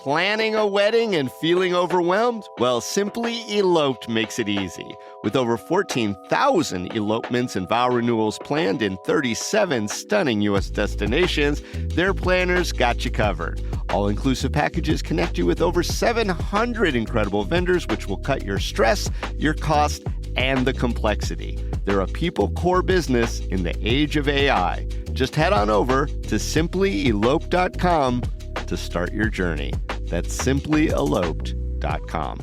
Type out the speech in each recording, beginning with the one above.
Planning a wedding and feeling overwhelmed? Well, Simply Eloped makes it easy. With over 14,000 elopements and vow renewals planned in 37 stunning U.S. destinations, their planners got you covered. All-inclusive packages connect you with over 700 incredible vendors, which will cut your stress, your cost, and the complexity. They're a people core business in the age of AI. Just head on over to simplyelope.com to start your journey. That's simplyeloped.com.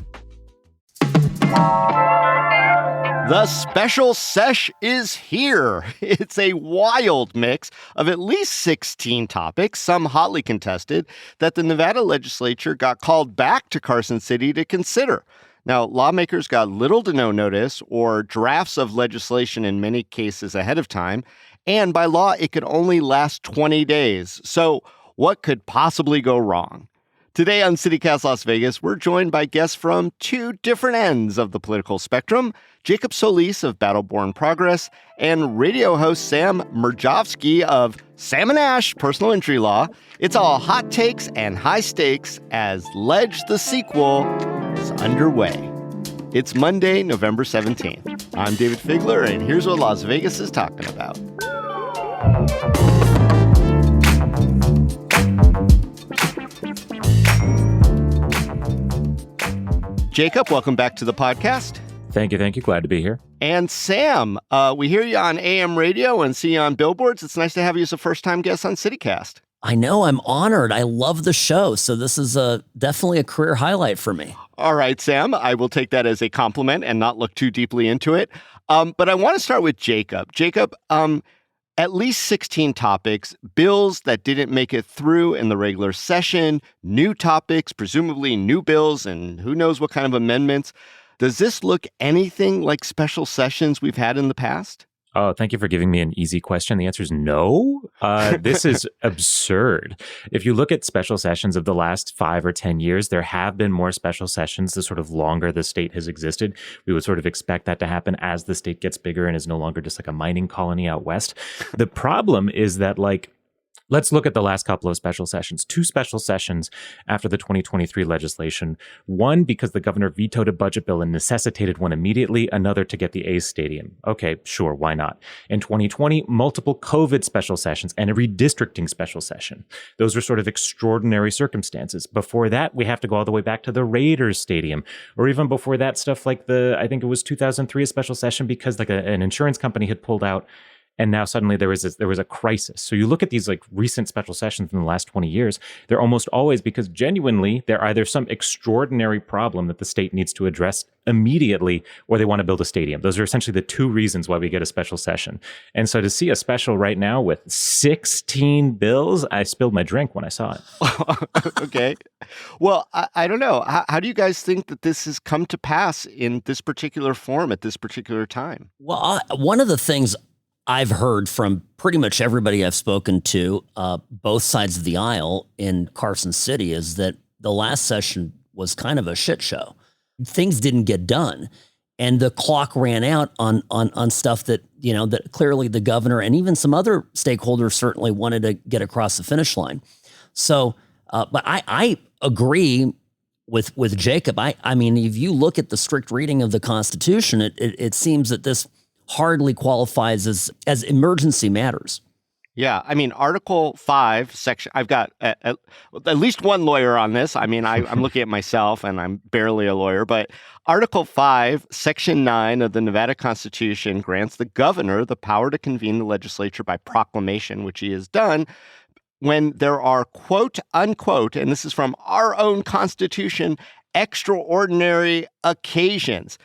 The Special Sesh is here. It's a wild mix of at least 16 topics, some hotly contested, that the Nevada legislature got called back to Carson City to consider. Now, lawmakers got little to no notice or drafts of legislation in many cases ahead of time, and by law, it could only last 20 days. So what could possibly go wrong? Today on CityCast Las Vegas, we're joined by guests from two different ends of the political spectrum, Jacob Solis of Battleborn Progress and radio host Sam Mirejovsky of Sam & Ash Personal Injury Law. It's all hot takes and high stakes as Ledge the sequel is underway. It's Monday, November 17th. I'm Dayvid Figler, and here's what Las Vegas is talking about. Jacob, welcome back to the podcast. Thank you. Glad to be here. And Sam, we hear you on AM radio and see you on billboards. It's nice to have you as a first-time guest on CityCast. I know. I'm honored. I love the show. So this is definitely a career highlight for me. All right, Sam, I will take that as a compliment and not look too deeply into it. But I want to start with Jacob. Jacob, at least 16 topics, bills that didn't make it through in the regular session, new topics, presumably new bills, and who knows what kind of amendments. Does this look anything like special sessions we've had in the past? Oh, thank you for giving me an easy question. The answer is no. This is absurd. If you look at special sessions of the last 5 or 10 years, there have been more special sessions the sort of longer the state has existed. We would sort of expect that to happen as the state gets bigger and is no longer just like a mining colony out west. The problem is that, let's look at the last couple of special sessions. 2 special sessions after the 2023 legislation. One, because the governor vetoed a budget bill and necessitated one immediately. Another, to get the A's stadium. Okay, sure, why not? In 2020, multiple COVID special sessions and a redistricting special session. Those are sort of extraordinary circumstances. Before that, we have to go all the way back to the Raiders stadium. Or even before that, stuff like I think it was 2003, a special session because an insurance company had pulled out. And now suddenly there was a crisis. So you look at these recent special sessions in the last 20 years, they're almost always because genuinely they're either some extraordinary problem that the state needs to address immediately, or they want to build a stadium. Those are essentially the 2 reasons why we get a special session. And so to see a special right now with 16 bills, I spilled my drink when I saw it. Okay. Well, I don't know. How do you guys think that this has come to pass in this particular form at this particular time? Well, one of the things I've heard from pretty much everybody I've spoken to, both sides of the aisle in Carson City, is that the last session was kind of a shit show. Things didn't get done, and the clock ran out on stuff that that clearly the governor and even some other stakeholders certainly wanted to get across the finish line. So, but I agree with Jacob. I mean, if you look at the strict reading of the Constitution, it seems that this hardly qualifies as emergency matters. Yeah, I mean, Article 5, section, I've got at least one lawyer on this. I mean, I'm looking at myself, and I'm barely a lawyer, but Article 5, Section 9 of the Nevada Constitution grants the governor the power to convene the legislature by proclamation, which he has done, when there are, quote, unquote, and this is from our own Constitution, extraordinary occasions.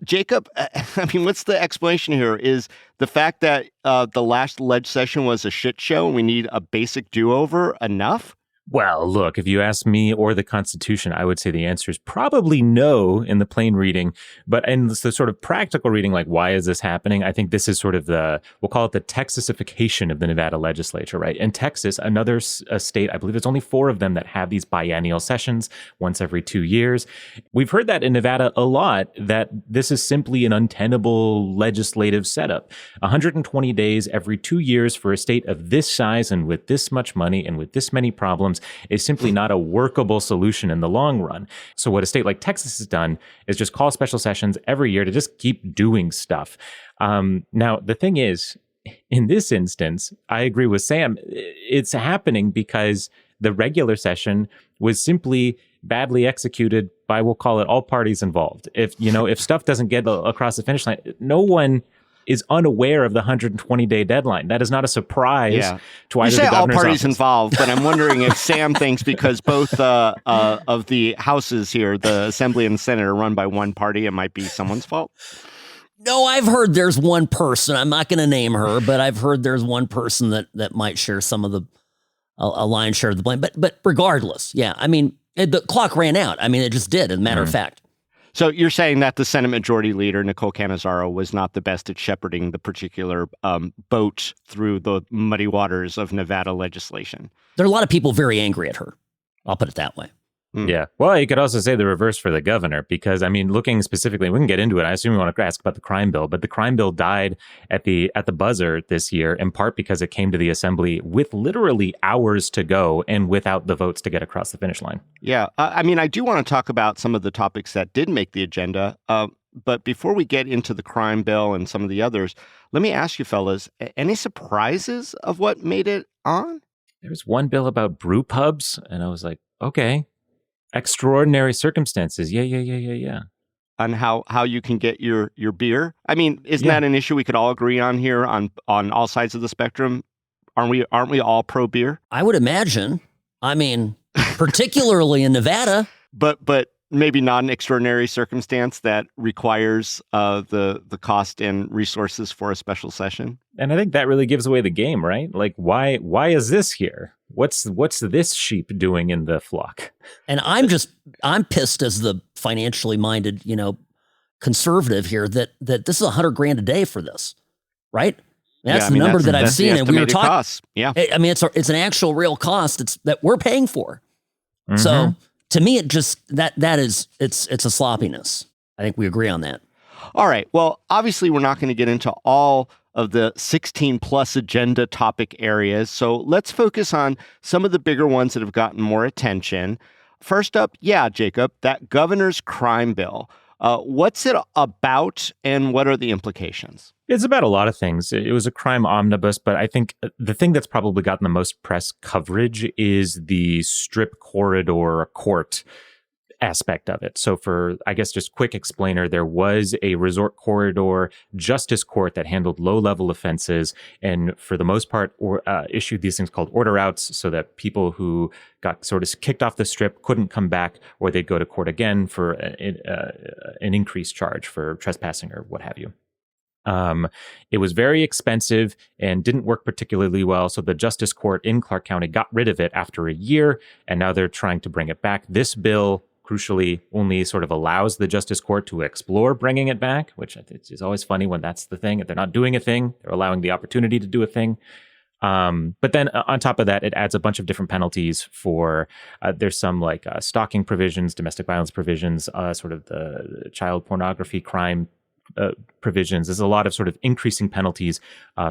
Jacob, I mean, what's the explanation here? Is the fact that the last ledge session was a shit show and we need a basic do-over enough? Well, look, if you ask me or the Constitution, I would say the answer is probably no in the plain reading. But in the sort of practical reading, like, why is this happening? I think this is sort of we'll call it the Texasification of the Nevada legislature, right? In Texas, another state, I believe there's only 4 of them that have these biennial sessions once every 2 years. We've heard that in Nevada a lot, that this is simply an untenable legislative setup. 120 days every 2 years for a state of this size and with this much money and with this many problems terms is simply not a workable solution in the long run. So what a state like Texas has done is just call special sessions every year to just keep doing stuff. Now, the thing is, in this instance, I agree with Sam. It's happening because the regular session was simply badly executed by, we'll call it, all parties involved. If stuff doesn't get across the finish line, no one is unaware of the 120-day deadline. That is not a surprise to either you say the all governor's parties office. involved, but I'm wondering if Sam thinks because both of the houses here, the Assembly and the Senate, are run by one party, it might be someone's fault. No, I've heard there's one person. I'm not going to name her, but I've heard there's one person that might share some of the a lion's share of the blame. But regardless, yeah, I mean, the clock ran out. I mean, it just did, as a matter of fact. So you're saying that the Senate Majority Leader, Nicole Cannizzaro, was not the best at shepherding the particular boat through the muddy waters of Nevada legislation. There are a lot of people very angry at her. I'll put it that way. Yeah. Well, you could also say the reverse for the governor, because, I mean, looking specifically, we can get into it. I assume you want to ask about the crime bill, but the crime bill died at the buzzer this year, in part because it came to the assembly with literally hours to go and without the votes to get across the finish line. Yeah. I mean, I do want to talk about some of the topics that did make the agenda. But before we get into the crime bill and some of the others, let me ask you, fellas, any surprises of what made it on? There was one bill about brew pubs, and I was like, okay. Extraordinary circumstances. Yeah. On how you can get your beer. I mean, isn't that an issue we could all agree on here on all sides of the spectrum? Aren't we all pro beer? I would imagine. I mean, particularly in Nevada. But maybe not an extraordinary circumstance that requires the cost and resources for a special session. And I think that really gives away the game, right? Like, why is this here? What's this sheep doing in the flock? And I'm pissed as the financially minded, conservative here that this is $100,000 a day for this, right? That's the number that I've seen, and we were talking. Yeah, I mean, it's an actual real cost. It's that we're paying for. Mm-hmm. So to me, it just it's a sloppiness. I think we agree on that. All right. Well, obviously, we're not going to get into all of the 16 plus agenda topic areas. So let's focus on some of the bigger ones that have gotten more attention. First up, Jacob, that governor's crime bill. What's it about and what are the implications? It's about a lot of things. It was a crime omnibus, but I think the thing that's probably gotten the most press coverage is the strip corridor court aspect of it. So for, I guess, just quick explainer, there was a resort corridor justice court that handled low-level offenses and for the most part issued these things called order outs so that people who got sort of kicked off the strip couldn't come back, or they'd go to court again for an increased charge for trespassing or what have you. It was very expensive and didn't work particularly well. So the Justice Court in Clark County got rid of it after a year, and now they're trying to bring it back. This bill, crucially, only sort of allows the Justice Court to explore bringing it back, which is always funny when that's the thing. If they're not doing a thing, they're allowing the opportunity to do a thing. But then on top of that, it adds a bunch of different penalties for, there's some like stalking provisions, domestic violence provisions, sort of the child pornography crime provisions. There's a lot of sort of increasing penalties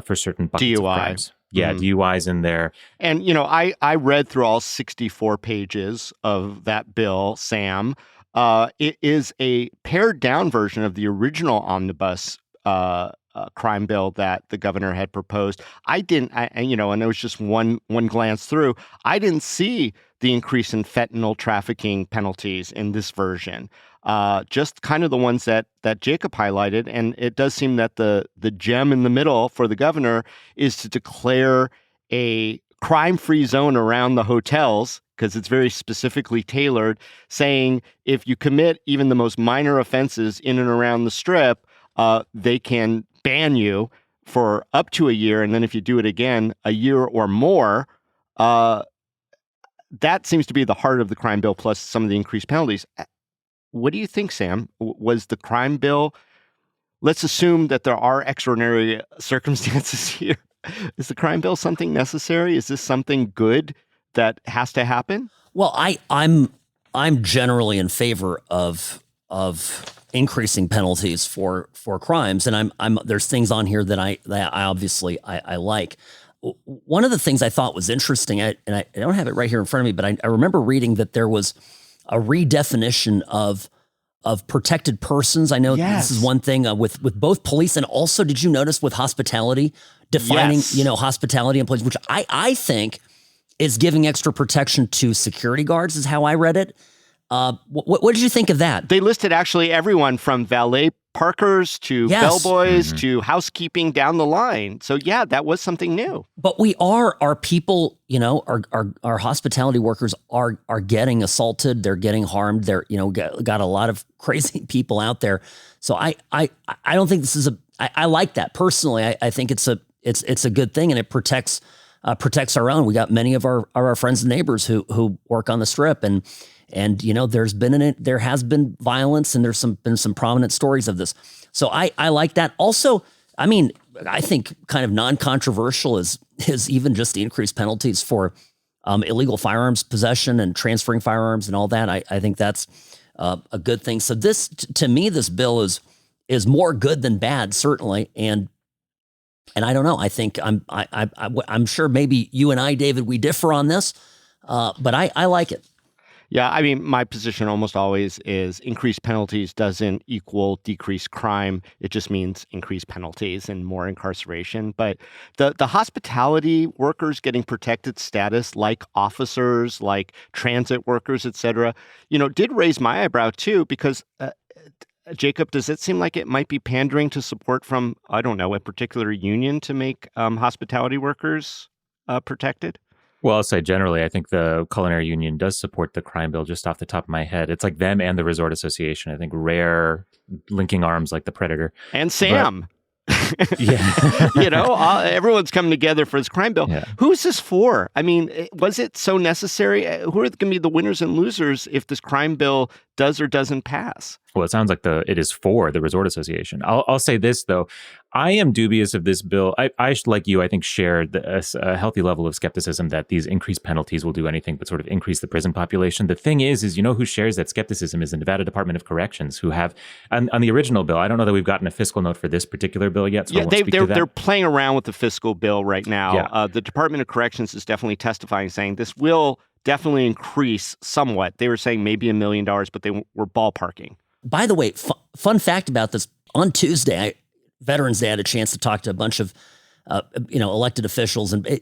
for certain buckets of crimes. Yeah, DUIs in there. And, I read through all 64 pages of that bill, Sam. It is a pared down version of the original omnibus crime bill that the governor had proposed. And it was just one glance through. I didn't see the increase in fentanyl trafficking penalties in this version. Just kind of the ones that Jacob highlighted. And it does seem that the gem in the middle for the governor is to declare a crime-free zone around the hotels, because it's very specifically tailored, saying if you commit even the most minor offenses in and around the strip, they can ban you for up to a year. And then if you do it again, a year or more. That seems to be the heart of the crime bill, plus some of the increased penalties. What do you think, Sam? Was the crime bill, let's assume that there are extraordinary circumstances here. Is the crime bill something necessary? Is this something good that has to happen? Well, I'm generally in favor of increasing penalties for crimes, and I'm there's things on here that I obviously like. one of the things I thought was interesting, and I don't have it right here in front of me, but I remember reading that there was a redefinition of protected persons. I know this is one thing with both police and also, did you notice with hospitality, defining, hospitality employees, which I think is giving extra protection to security guards is how I read it. What did you think of that? They listed actually everyone from valet parkers to bellboys to housekeeping down the line. So yeah, that was something new. But our people, our hospitality workers are getting assaulted. They're getting harmed. They're, got a lot of crazy people out there. So I don't think this is I like that personally. I think it's a good thing, and it protects our own. We got many of our friends and neighbors who work on the Strip, and there has been violence, and there's been some prominent stories of this. So I like that. Also, I mean, I think kind of non-controversial is even just the increased penalties for illegal firearms possession and transferring firearms and all that. I think that's a good thing. So this, to me, this bill is more good than bad, certainly. And I don't know. I think I'm sure maybe you and I, Dayvid, we differ on this, but I like it. Yeah, I mean, my position almost always is increased penalties doesn't equal decreased crime. It just means increased penalties and more incarceration. But the hospitality workers getting protected status, like officers, like transit workers, et cetera, did raise my eyebrow too, because Jacob, does it seem like it might be pandering to support from, I don't know, a particular union to make hospitality workers protected? Well, I'll say generally, I think the Culinary Union does support the crime bill just off the top of my head. It's like them and the Resort Association. I think rare linking arms like the Predator. And Sam. Yeah. Everyone's coming together for this crime bill. Yeah. Who's this for? I mean, was it so necessary? Who are going to be the winners and losers if this crime bill does or doesn't pass? Well, it sounds like it is for the Resort Association. I'll say this, though. I am dubious of this bill. I like you, I think, shared a healthy level of skepticism that these increased penalties will do anything but sort of increase the prison population. The thing is who shares that skepticism is the Nevada Department of Corrections, who have, on the original bill, I don't know that we've gotten a fiscal note for this particular bill yet, so they're playing around with the fiscal bill right now. Yeah. The Department of Corrections is definitely testifying, saying this will definitely increase somewhat. They were saying maybe $1 million, but they were ballparking. By the way, fun fact about this, on Tuesday, Veterans Day, I had a chance to talk to a bunch of, elected officials, and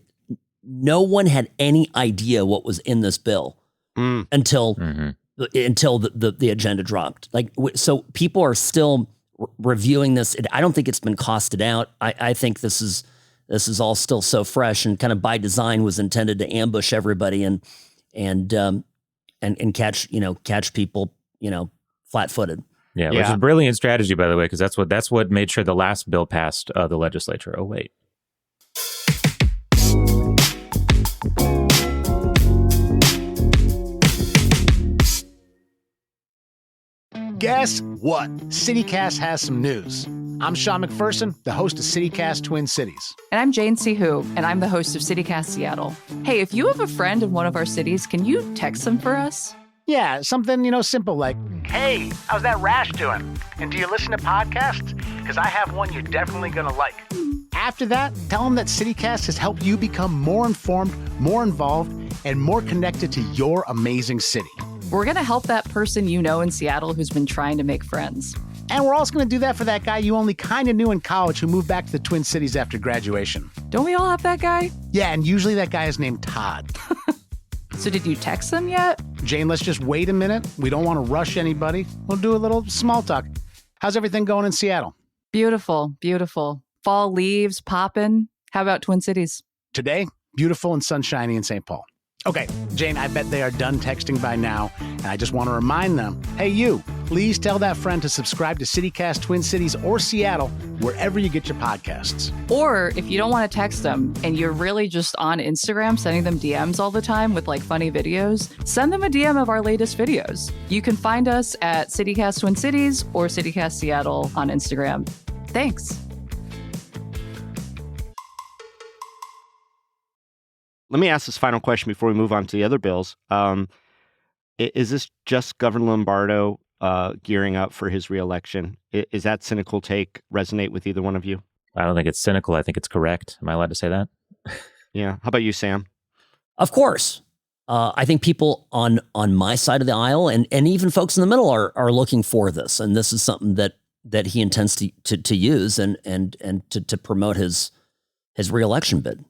no one had any idea what was in this bill until the agenda dropped. So people are still reviewing this. I don't think it's been costed out. I think this is all still so fresh and kind of by design was intended to ambush everybody and catch people, flat-footed. Yeah, which is a brilliant strategy, by the way, because that's what made sure the last bill passed the legislature. Oh, wait. Guess what? CityCast has some news. I'm Sean McPherson, the host of CityCast Twin Cities. And I'm Jane Sihu, and I'm the host of CityCast Seattle. Hey, if you have a friend in one of our cities, can you text them for us? Yeah, something, simple like, hey, how's that rash doing? And do you listen to podcasts? Because I have one you're definitely going to like. After that, tell them that CityCast has helped you become more informed, more involved, and more connected to your amazing city. We're going to help that person in Seattle who's been trying to make friends. And we're also going to do that for that guy you only kind of knew in college who moved back to the Twin Cities after graduation. Don't we all have that guy? Yeah, and usually that guy is named Todd. So did you text them yet? Jane, let's just wait a minute. We don't want to rush anybody. We'll do a little small talk. How's everything going in Seattle? Beautiful, beautiful. Fall leaves popping. How about Twin Cities? Today, beautiful and sunshiny in St. Paul. Okay, Jane, I bet they are done texting by now, and I just want to remind them, hey, you, please tell that friend to subscribe to CityCast Twin Cities or Seattle, wherever you get your podcasts. Or if you don't want to text them and you're really just on Instagram sending them DMs all the time with funny videos, send them a DM of our latest videos. You can find us at CityCast Twin Cities or CityCast Seattle on Instagram. Thanks. Let me ask this final question before we move on to the other bills. Is this just Governor Lombardo gearing up for his reelection? Is that cynical take resonate with either one of you? I don't think it's cynical. I think it's correct. Am I allowed to say that? Yeah. How about you, Sam? Of course. I think people on my side of the aisle and even folks in the middle are looking for this. And this is something that he intends to use and to promote his reelection bid.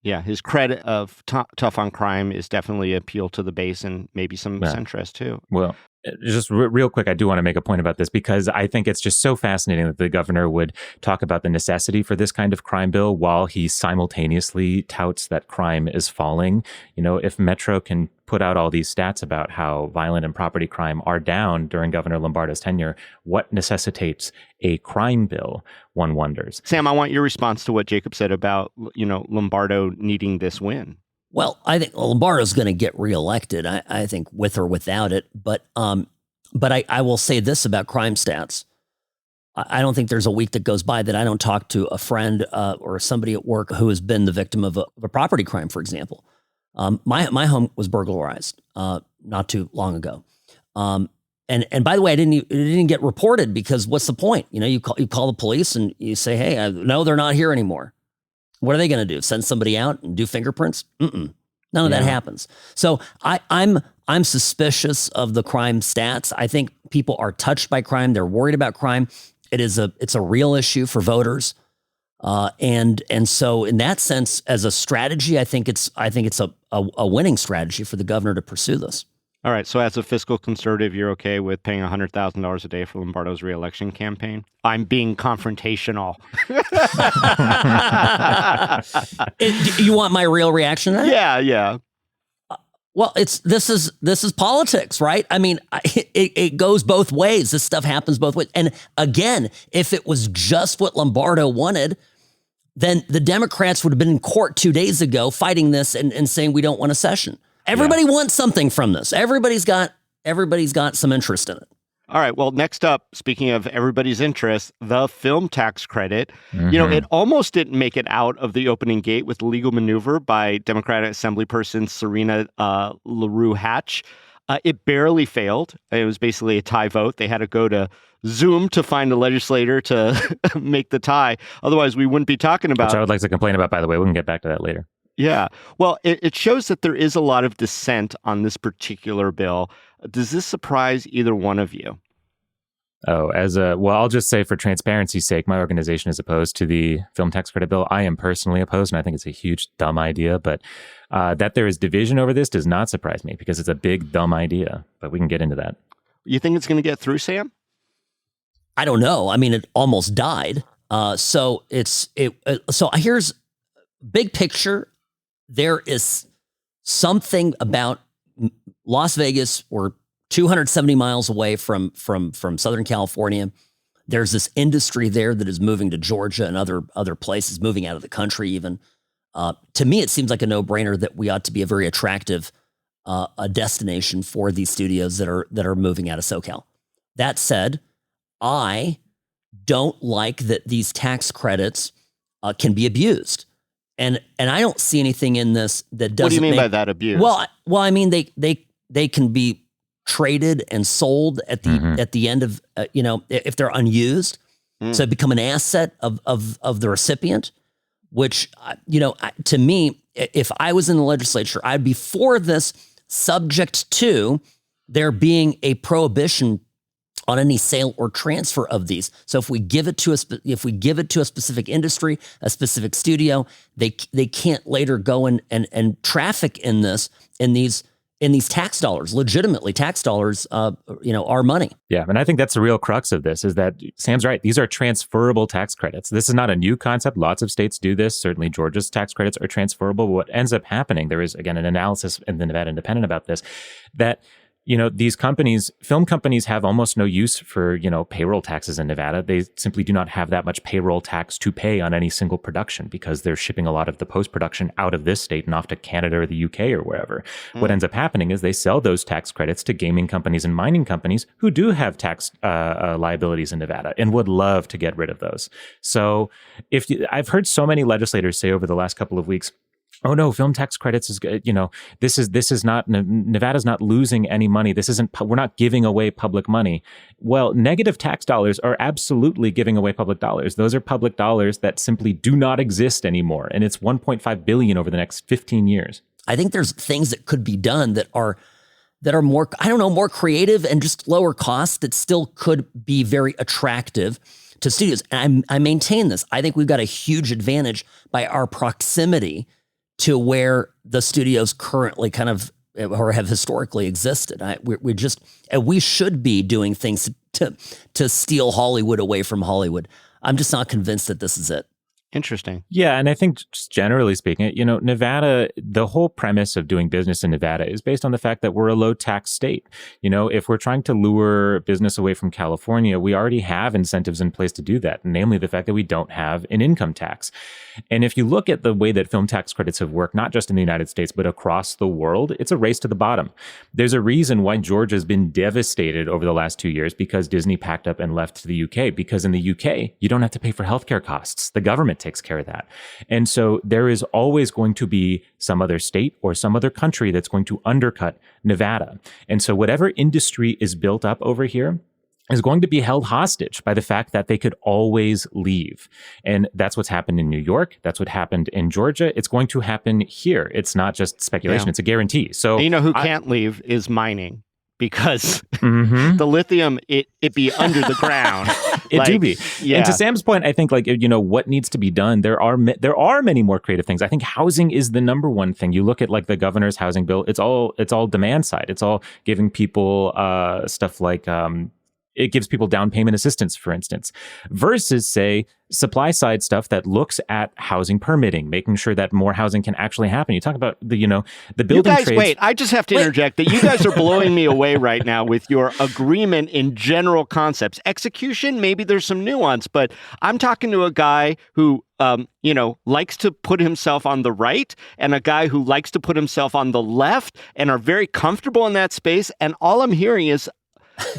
Yeah, his credit of tough on crime is definitely appeal to the base and maybe some centrist too. Well, just real quick, I do want to make a point about this because I think it's just so fascinating that the governor would talk about the necessity for this kind of crime bill while he simultaneously touts that crime is falling. You know, if Metro can put out all these stats about how violent and property crime are down during Governor Lombardo's tenure, what necessitates a crime bill, one wonders. Sam, I want your response to what Jacob said about, Lombardo needing this win. Well, I think Lombardo's going to get reelected. I think with or without it. But I will say this about crime stats. I don't think there's a week that goes by that I don't talk to a friend or somebody at work who has been the victim of a property crime, for example. My home was burglarized not too long ago. And by the way, it didn't get reported because what's the point? You call the police and you say, hey, no, they're not here anymore. What are they going to do? Send somebody out and do fingerprints? None of that happens. So I'm suspicious of the crime stats. I think people are touched by crime. They're worried about crime. It's a real issue for voters. And so in that sense, as a strategy, I think it's a winning strategy for the governor to pursue this. All right. So as a fiscal conservative, you're okay with paying $100,000 a day for Lombardo's reelection campaign? I'm being confrontational. You want my real reaction to that? Yeah. Well, this is politics, right? I mean, it goes both ways. This stuff happens both ways. And again, if it was just what Lombardo wanted, then the Democrats would have been in court 2 days ago fighting this and saying we don't want a session. Everybody wants something from this. Everybody's got some interest in it. All right. Well, next up, speaking of everybody's interest, the film tax credit. Mm-hmm. It almost didn't make it out of the opening gate with legal maneuver by Democratic Assemblyperson Serena LaRue Hatch. It barely failed. It was basically a tie vote. They had to go to Zoom to find a legislator to make the tie. Otherwise, we wouldn't be talking about. Which I would like to complain about, by the way. We can get back to that later. Yeah. Well, it shows that there is a lot of dissent on this particular bill. Does this surprise either one of you? Oh, I'll just say for transparency's sake, my organization is opposed to the film tax credit bill. I am personally opposed, and I think it's a huge, dumb idea. But that there is division over this does not surprise me because it's a big, dumb idea. But we can get into that. You think it's going to get through, Sam? I don't know. I mean, it almost died. So here's big picture. There is something about Las Vegas. We're 270 miles away from Southern California. There's this industry there that is moving to Georgia and other places, moving out of the country even. To me, it seems like a no-brainer that we ought to be a very attractive a destination for these studios that are moving out of SoCal. That said, I don't like that these tax credits can be abused. And I don't see anything in this that doesn't. What do you mean by that, abuse? Well, I mean they can be traded and sold at the end of if they're unused, so become an asset of the recipient. Which to me, if I was in the legislature, I'd be for this, subject to there being a prohibition on any sale or transfer of these. So if we give it to a specific industry, a specific studio, they can't later go and traffic in these tax dollars, legitimately tax dollars, our money. Yeah, and I think that's the real crux of this is that Sam's right. These are transferable tax credits. This is not a new concept. Lots of states do this. Certainly Georgia's tax credits are transferable. What ends up happening, there is, again, an analysis in the Nevada Independent about this, that these film companies have almost no use for, payroll taxes in Nevada. They simply do not have that much payroll tax to pay on any single production because they're shipping a lot of the post-production out of this state and off to Canada or the UK or wherever. What ends up happening is they sell those tax credits to gaming companies and mining companies who do have tax liabilities in Nevada and would love to get rid of those. So I've heard so many legislators say over the last couple of weeks, oh no, film tax credits is, this is not, Nevada's not losing any money. We're not giving away public money. Well, negative tax dollars are absolutely giving away public dollars. Those are public dollars that simply do not exist anymore. And it's $1.5 billion over the next 15 years. I think there's things that could be done that are more, more creative and just lower cost that still could be very attractive to studios. And I maintain this. I think we've got a huge advantage by our proximity to where the studios currently kind of or have historically existed. We should be doing things to steal Hollywood away from Hollywood. I'm just not convinced that this is it. Interesting. Yeah, and I think just generally speaking, Nevada, the whole premise of doing business in Nevada is based on the fact that we're a low tax state. If we're trying to lure business away from California, we already have incentives in place to do that, namely the fact that we don't have an income tax. And if you look at the way that film tax credits have worked, not just in the United States, but across the world, it's a race to the bottom. There's a reason why Georgia's been devastated over the last 2 years because Disney packed up and left to the UK, because in the UK, you don't have to pay for healthcare costs. The government takes care of that. And so there is always going to be some other state or some other country that's going to undercut Nevada. And so whatever industry is built up over here is going to be held hostage by the fact that they could always leave. And that's what's happened in New York. That's what happened in Georgia. It's going to happen here. It's not just speculation. It's a guarantee. So who can't leave is mining, because the lithium, it be under the ground. It do be. Yeah. And to Sam's point, I think what needs to be done, there are many more creative things. I think housing is the number one thing. You look at the governor's housing bill, it's all demand side. It's all giving people stuff like it gives people down payment assistance, for instance, versus, say, supply side stuff that looks at housing permitting, making sure that more housing can actually happen. You talk about the building you guys, trades. Wait, I just have to interject that you guys are blowing me away right now with your agreement in general concepts. Execution, maybe there's some nuance, but I'm talking to a guy who likes to put himself on the right, and a guy who likes to put himself on the left, and are very comfortable in that space. And all I'm hearing is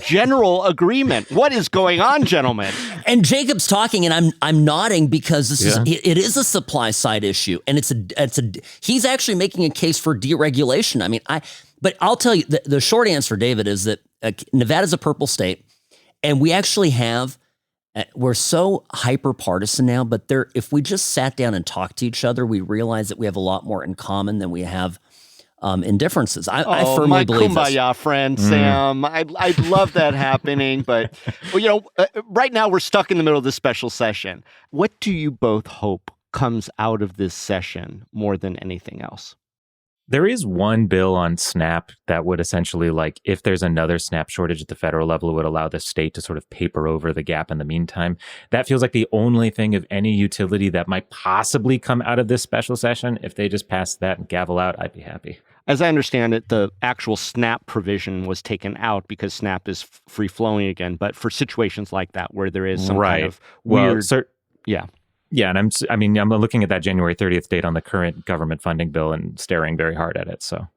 general agreement. What is going on, gentlemen? And Jacob's talking, and I'm nodding because it is a supply side issue, and he's actually making a case for deregulation. But I'll tell you, the short answer, David, is that Nevada's a purple state, and we actually have. We're so hyper partisan now, but if we just sat down and talked to each other, we realize that we have a lot more in common than we have in differences. I firmly believe this. Kumbaya friend, Sam. I'd love that happening, but right now we're stuck in the middle of this special session. What do you both hope comes out of this session more than anything else? There is one bill on SNAP that would essentially, if there's another SNAP shortage at the federal level, it would allow the state to sort of paper over the gap in the meantime. That feels like the only thing of any utility that might possibly come out of this special session. If they just pass that and gavel out, I'd be happy. As I understand it, the actual SNAP provision was taken out because SNAP is free-flowing again, but for situations like that where there is some kind of weird... Yeah. Yeah, and I'm looking at that January 30th date on the current government funding bill and staring very hard at it. So,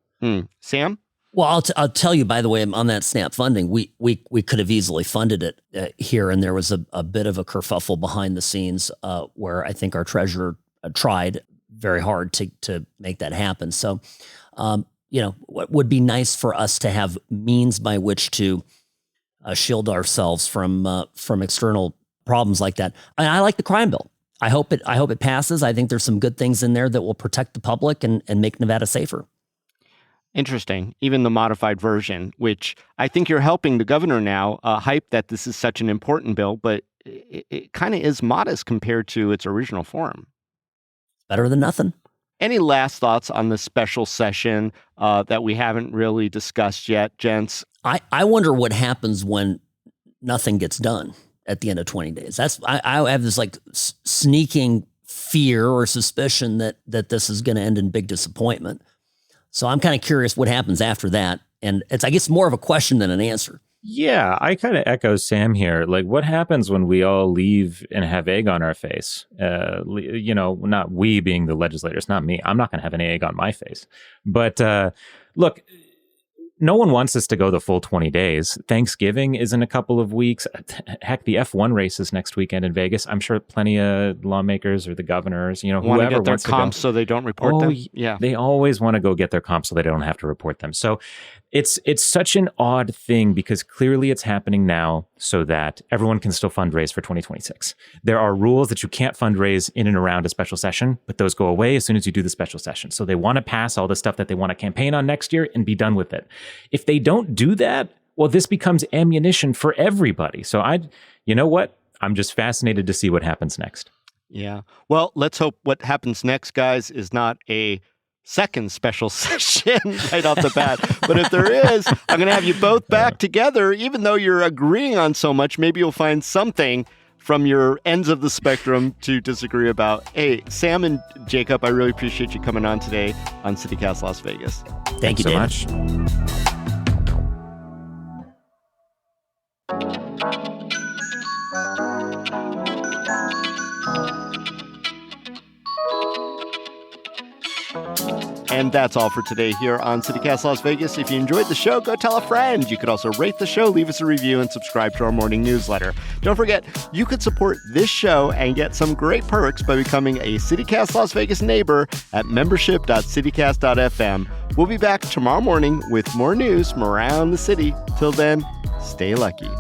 Sam? Well, I'll tell you, by the way, on that SNAP funding, we could have easily funded it here, and there was a bit of a kerfuffle behind the scenes where I think our treasurer tried very hard to make that happen. So, what would be nice for us to have means by which to shield ourselves from external problems like that. And I like the crime bill. I hope it passes. I think there's some good things in there that will protect the public and make Nevada safer. Interesting. Even the modified version, which I think you're helping the governor now hype that this is such an important bill, but it kind of is modest compared to its original form. Better than nothing. Any last thoughts on the special session that we haven't really discussed yet, gents? I wonder what happens when nothing gets done at the end of 20 days. I have this sneaking fear or suspicion that this is going to end in big disappointment. So I'm kind of curious what happens after that. And it's, I guess, more of a question than an answer. Yeah, I kind of echo Sam here. What happens when we all leave and have egg on our face? Not we being the legislators, not me. I'm not going to have an egg on my face. But look, no one wants us to go the full 20 days. Thanksgiving is in a couple of weeks. Heck, the F1 race is next weekend in Vegas. I'm sure plenty of lawmakers or the governors, whoever want to get their wants to comps so they don't report them. Yeah. They always want to go get their comps so they don't have to report them. So it's such an odd thing because clearly it's happening now so that everyone can still fundraise for 2026. There are rules that you can't fundraise in and around a special session, but those go away as soon as you do the special session. So they want to pass all the stuff that they want to campaign on next year and be done with it. If they don't do that, well, this becomes ammunition for everybody. So you know what? I'm just fascinated to see what happens next. Yeah. Well, let's hope what happens next, guys, is not a second special session right off the bat. But if there is, I'm going to have you both back together. Even though you're agreeing on so much, maybe you'll find something from your ends of the spectrum to disagree about. Hey, Sam and Jacob, I really appreciate you coming on today on CityCast Las Vegas. Thank you so David. much. And that's all for today here on CityCast Las Vegas. If you enjoyed the show, go tell a friend. You could also rate the show, leave us a review, and subscribe to our morning newsletter. Don't forget, you could support this show and get some great perks by becoming a CityCast Las Vegas neighbor at membership.citycast.fm. We'll be back tomorrow morning with more news from around the city. Till then, stay lucky.